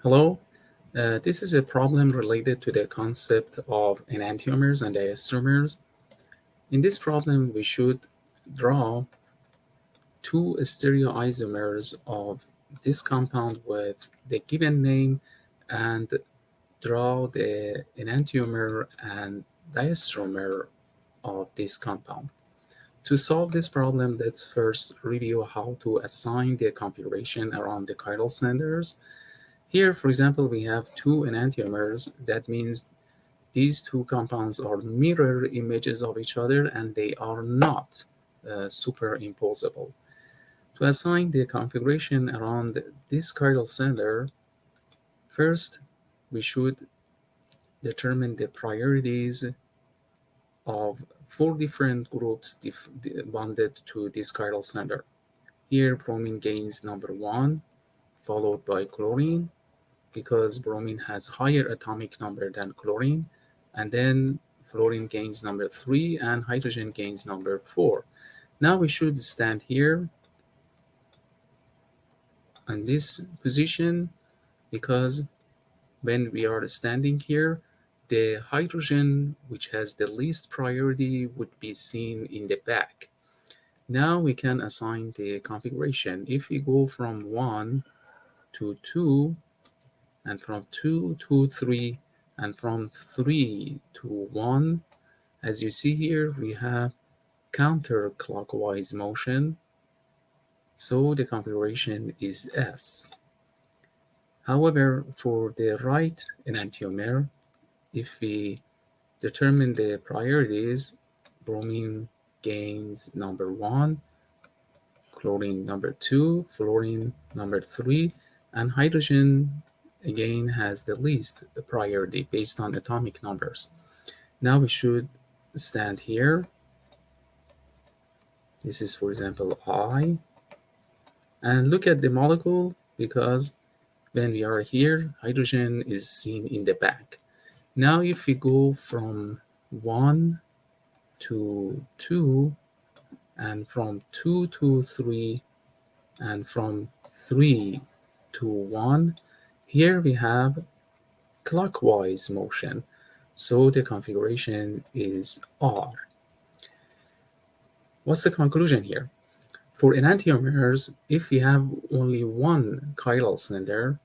Hello, this is a problem related to the concept of enantiomers and diastereomers. In this problem, we should draw two stereoisomers of this compound with the given name and draw the enantiomer and diastereomer of this compound. To solve this problem, let's first review how to assign the configuration around the chiral centers. Here, for example, we have two enantiomers. That means these two compounds are mirror images of each other and they are not superimposable. To assign the configuration around this chiral center, first we should determine the priorities of four different groups bonded to this chiral center. Here, bromine gains number 1, followed by chlorine, because bromine has higher atomic number than chlorine, and then fluorine gains number 3 and hydrogen gains number 4. Now we should stand here in this position because when we are standing here, the hydrogen which has the least priority would be seen in the back. Now we can assign the configuration. If we go from 1 to 2, and from 2 to 3, and from 3 to 1, as you see here, we have counterclockwise motion, so the configuration is S. However, for the right enantiomer, if we determine the priorities, bromine gains number 1, chlorine number 2, fluorine number 3, and hydrogen again has the least priority based on atomic numbers. Now we should stand here. This is, for example, I. And look at the molecule, because when we are here, hydrogen is seen in the back. Now if we go from 1 to 2, and from 2 to 3, and from 3 to 1, here we have clockwise motion, so the configuration is R. What's the conclusion here? For enantiomers, if we have only one chiral center,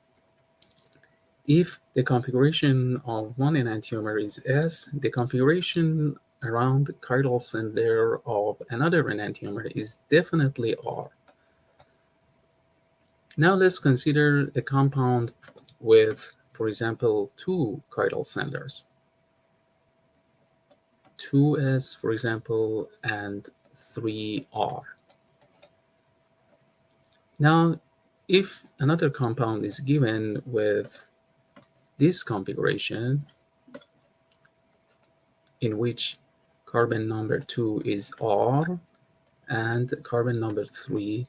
if the configuration of one enantiomer is S, the configuration around the chiral center of another enantiomer is definitely R. Now let's consider a compound with, for example, two chiral centers. 2S, for example, and 3R. Now, if another compound is given with this configuration, in which carbon number 2 is R and carbon number 3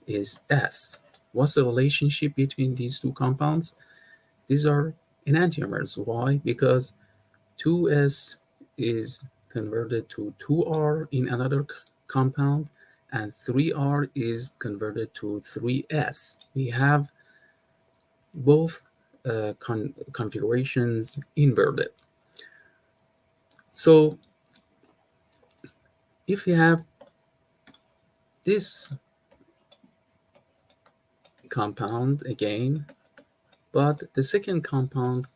is S, what's the relationship between these two compounds? These are enantiomers. Why? Because 2S is converted to 2R in another compound, and 3R is converted to 3S. We have both configurations inverted. So if we have this compound again, but the second compound,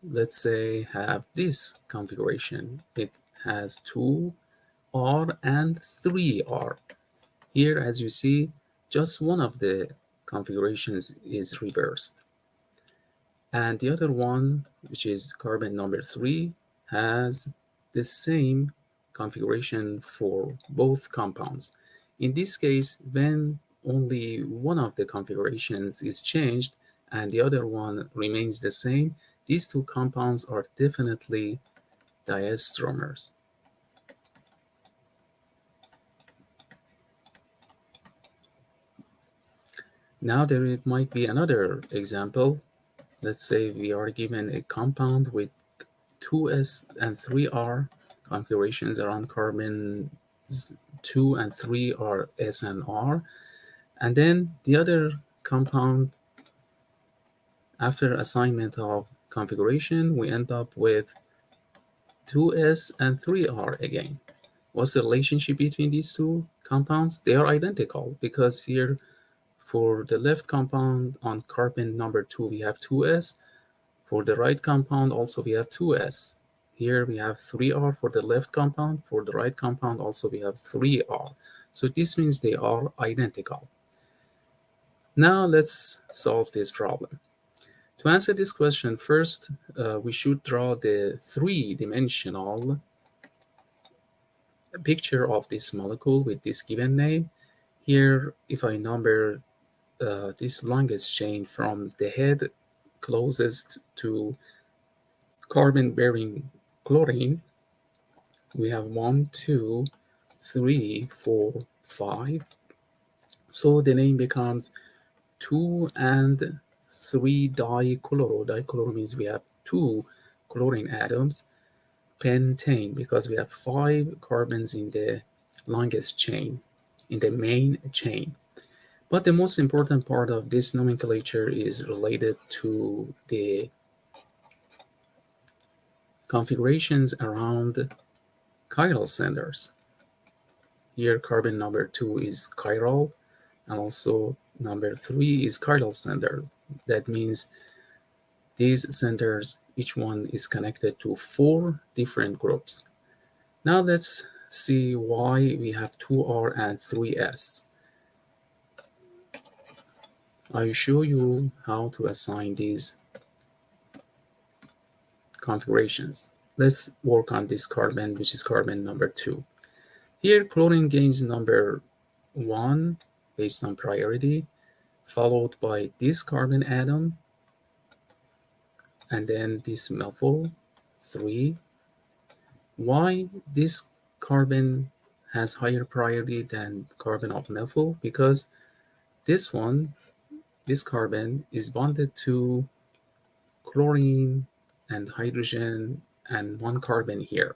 let's say, have this configuration. It has 2R and 3R. Here, as you see, just one of the configurations is reversed. And the other one, which is carbon number 3, has the same configuration for both compounds. In this case, when only one of the configurations is changed and the other one remains the same, these two compounds are definitely diastereomers. Now there might be another example. Let's say we are given a compound with 2S and 3R configurations around carbon 2 and 3 are S and R. And then the other compound After assignment of configuration, we end up with 2s and 3r again. What's the relationship between these two compounds? They are identical because here for the left compound on carbon number 2 we have 2s. For the right compound also we have 2s. Here we have 3r for the left compound. For the right compound also we have 3r. So this means they are identical. Now let's solve this problem. To answer this question, first we should draw the three-dimensional picture of this molecule with this given name. Here, if I number this longest chain from the head closest to carbon-bearing chlorine, we have 1, 2, 3, 4, 5. So the name becomes 2 and 3 dichloro. Dichloro means we have 2 chlorine atoms. Pentane, because we have 5 carbons in the longest chain, in the main chain. But the most important part of this nomenclature is related to the configurations around chiral centers. Here carbon number 2 is chiral, and also number 3 is chiral center. That means these centers, each one is connected to 4 different groups. Now let's see why we have 2r and 3s. I'll show you how to assign these configurations. Let's work on this carbon, which is carbon number 2. Here, chlorine gains number 1 based on priority, followed by this carbon atom, and then this methyl 3. Why this carbon has higher priority than carbon of methyl? Because this one, this carbon, is bonded to chlorine and hydrogen and 1 carbon here.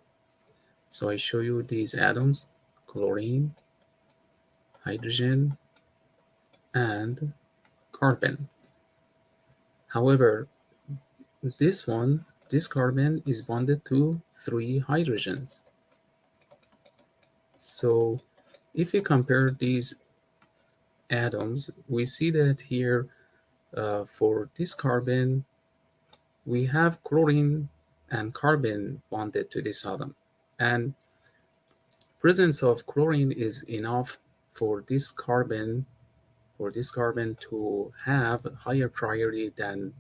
So I show you these atoms, chlorine, hydrogen, and carbon. However, this one, this carbon is bonded to 3 hydrogens. So if we compare these atoms, we see that here for this carbon, we have chlorine and carbon bonded to this atom. And presence of chlorine is enough for this carbon to have higher priority than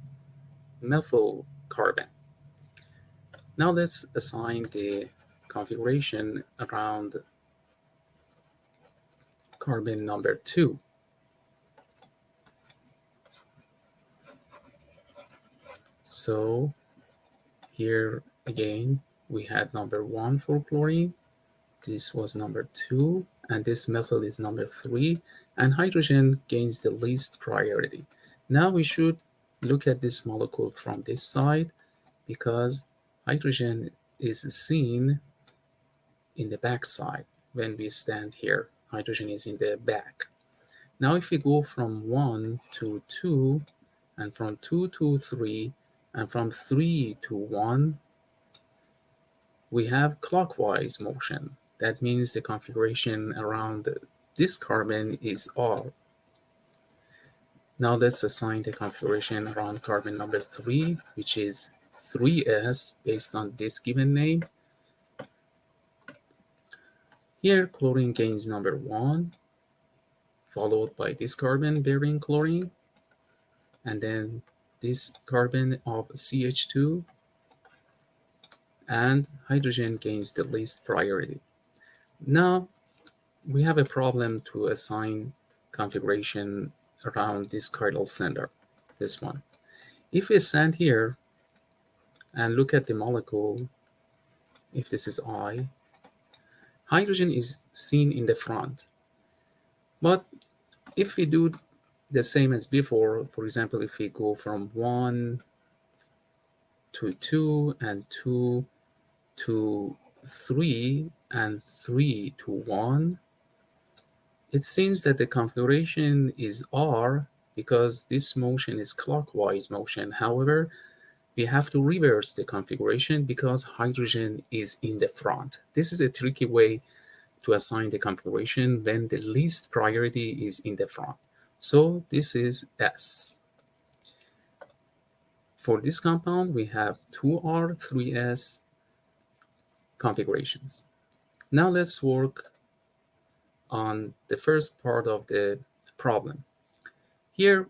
methyl carbon. Now let's assign the configuration around carbon number 2. So here again we had number 1 for chlorine, this was number 2, and this methyl is number 3, and hydrogen gains the least priority. Now we should look at this molecule from this side because hydrogen is seen in the back side. When we stand here, hydrogen is in the back. Now if we go from 1 to 2, and from 2 to 3, and from 3 to 1, we have clockwise motion. That means the configuration around this carbon is R. Now let's assign the configuration around carbon number 3, which is 3s based on this given name. Here chlorine gains number 1, followed by this carbon bearing chlorine, and then this carbon of CH2, and hydrogen gains the least priority. Now we have a problem to assign configuration around this chiral center, this one. If we stand here and look at the molecule, if this is I, hydrogen is seen in the front. But if we do the same as before, for example, if we go from 1 to 2 and 2 to 3 and 3 to 1, it seems that the configuration is R because this motion is clockwise motion. However, we have to reverse the configuration because hydrogen is in the front. This is a tricky way to assign the configuration when the least priority is in the front. So this is S. For this compound, we have 2R, 3S configurations. Now let's work on the first part of the problem. Here,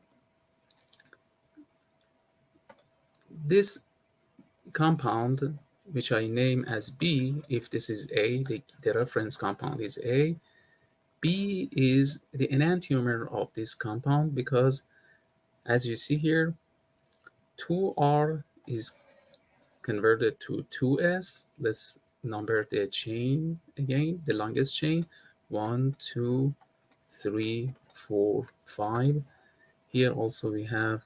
this compound, which I name as B, if this is A, the reference compound is A, B is the enantiomer of this compound because, as you see here, 2R is converted to 2S. Let's number the chain again, the longest chain. 1, 2, 3, 4, 5. Here also we have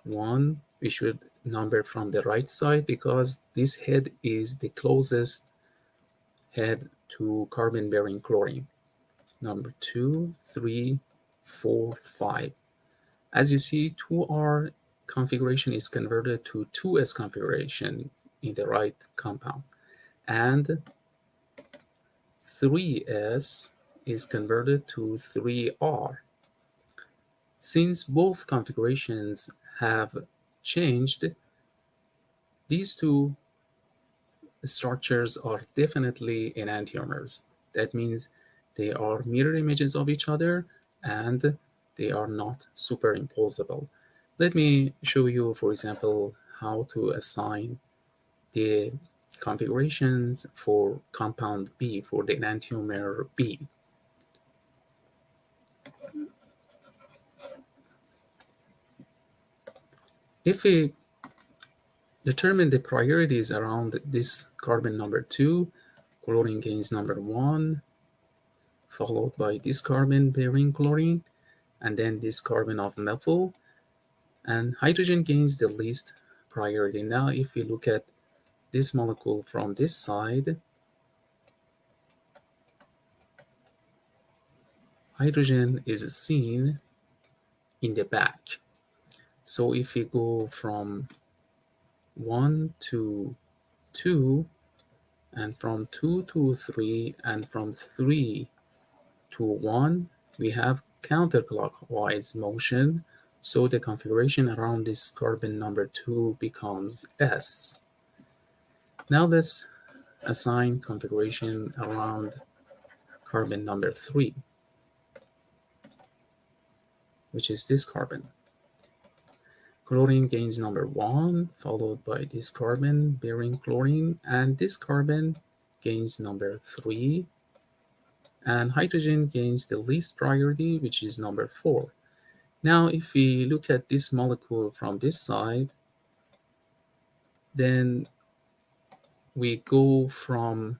1. We should number from the right side because this head is the closest head to carbon-bearing chlorine. Number 2, 3, 4, 5. As you see, 2R configuration is converted to 2S configuration in the right compound. And 3S is converted to 3R. Since both configurations have changed, these two structures are definitely enantiomers. That means they are mirror images of each other and they are not superimposable. Let me show you, for example, how to assign the configurations for compound B, for the enantiomer B. If we determine the priorities around this carbon number 2, chlorine gains number 1, followed by this carbon bearing chlorine, and then this carbon of methyl, and hydrogen gains the least priority. Now, if we look at this molecule from this side, hydrogen is seen in the back. So if we go from 1 to 2, and from 2 to 3, and from 3 to 1, we have counterclockwise motion. So the configuration around this carbon number 2 becomes S. Now let's assign configuration around carbon number 3, which is this carbon. Chlorine gains number 1, followed by this carbon bearing chlorine, and this carbon gains number 3, and hydrogen gains the least priority, which is number 4. Now, if we look at this molecule from this side, then we go from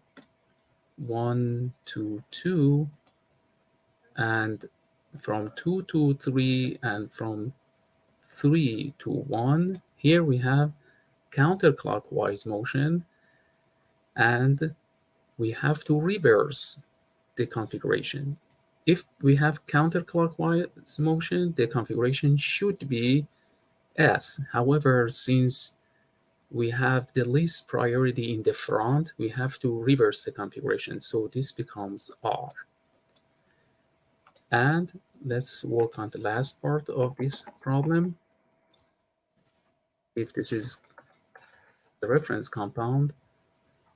1 to 2, and from 2 to 3, and from 3 to 1. Here we have counterclockwise motion, and we have to reverse the configuration. If we have counterclockwise motion, the configuration should be S. However, since we have the least priority in the front, we have to reverse the configuration. So this becomes R. And let's work on the last part of this problem. If this is the reference compound,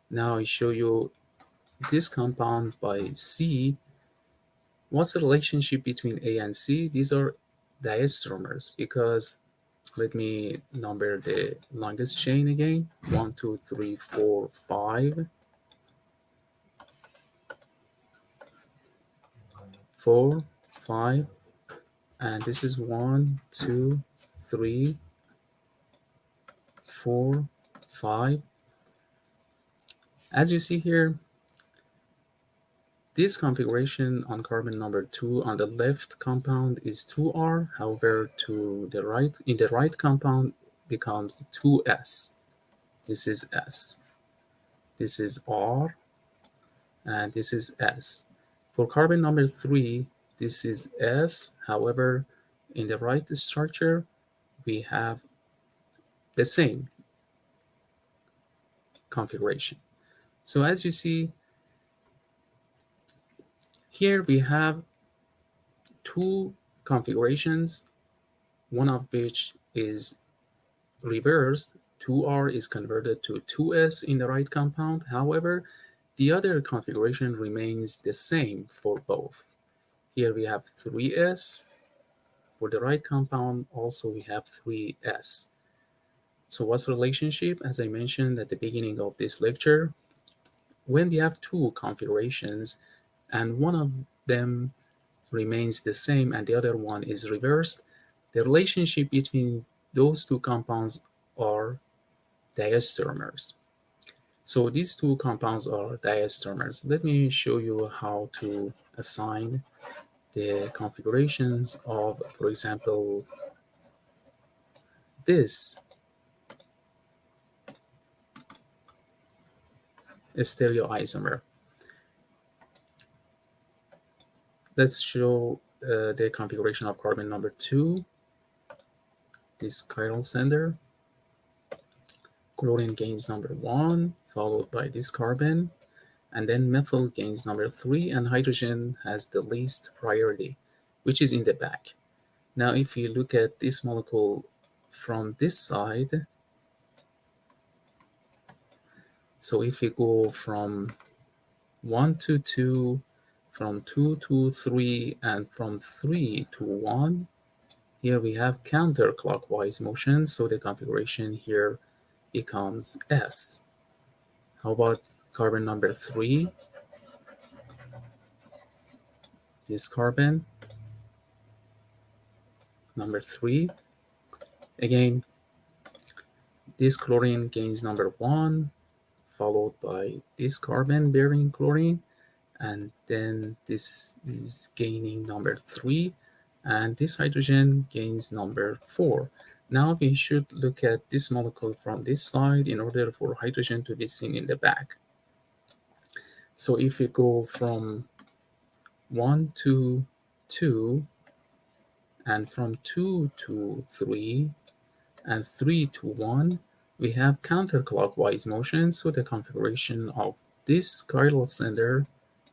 now I show you this compound by C. What's the relationship between A and C? These are diastereomers because let me number the longest chain again. 1, 2, 3, 4, 5. 4, 5, and this is 1, 2, 3, 4, 5. As you see here, this configuration on carbon number 2 on the left compound is 2R. However, to the right, in the right compound becomes 2S. This is S. This is R, and this is S. For carbon number 3, this is S. However, In the right structure, we have the same configuration. So as you see, here we have two configurations, one of which is reversed. 2R is converted to 2S in the right compound. However, the other configuration remains the same for both. Here we have 3S. For the right compound, also we have 3S. So what's the relationship? As I mentioned at the beginning of this lecture, when we have two configurations and one of them remains the same and the other one is reversed, the relationship between those two compounds are diastereomers. So these two compounds are diastereomers. Let me show you how to assign the configurations of, for example, this stereoisomer. Let's show the configuration of carbon number 2, this chiral center. Chlorine gains number 1, followed by this carbon, and then methyl gains number 3, and hydrogen has the least priority, which is in the back. Now, if you look at this molecule from this side, so if we go from 1 to 2, from 2 to 3, and from 3 to 1, here we have counterclockwise motion, so the configuration here becomes S. How about carbon number 3? This carbon, number 3. Again, this chlorine gains number 1, followed by this carbon bearing chlorine, and then this is gaining number 3, and this hydrogen gains number 4. Now we should look at this molecule from this side in order for hydrogen to be seen in the back. So if we go from 1 to 2, and from 2 to 3, and 3 to 1, we have counterclockwise motion, so the configuration of this chiral center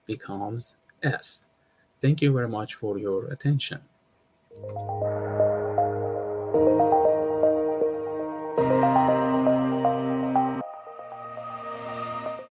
becomes S. Thank you very much for your attention.